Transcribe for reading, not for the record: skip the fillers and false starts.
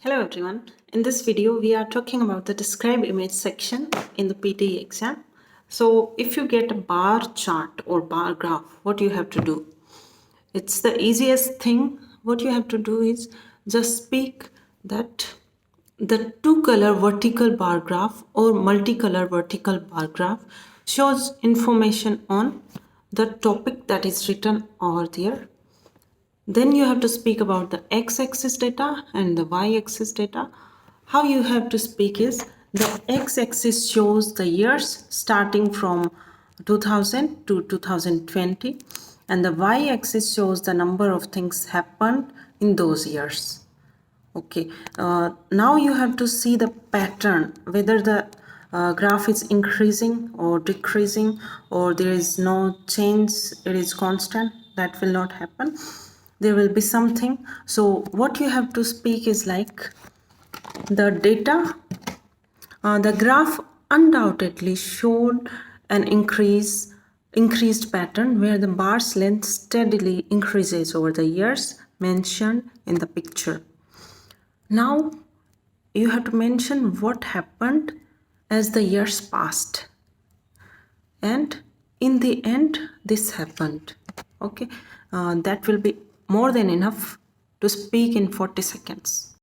Hello everyone. In this video, we are talking about the describe image section in the PTE exam. So if you get a bar chart or bar graph, what you have to do? It's the easiest thing. What you have to do is just speak that the two color vertical bar graph or multicolor vertical bar graph shows information on the topic that is written over there. Then you have to speak about the x-axis data and the y-axis data. How you have to speak is the x-axis shows the years starting from 2000 to 2020 and the y-axis shows the number of things happened in those years. Okay, now you have to see the pattern, whether the graph is increasing or decreasing or there is no change, it is constant. That will not happen. There will be something. So what you have to speak is like the data, the graph undoubtedly showed an increased pattern where the bar's length steadily increases over the years mentioned in the picture. Now you have to mention what happened as the years passed, and in the end this happened. Okay, that will be more than enough to speak in 40 seconds.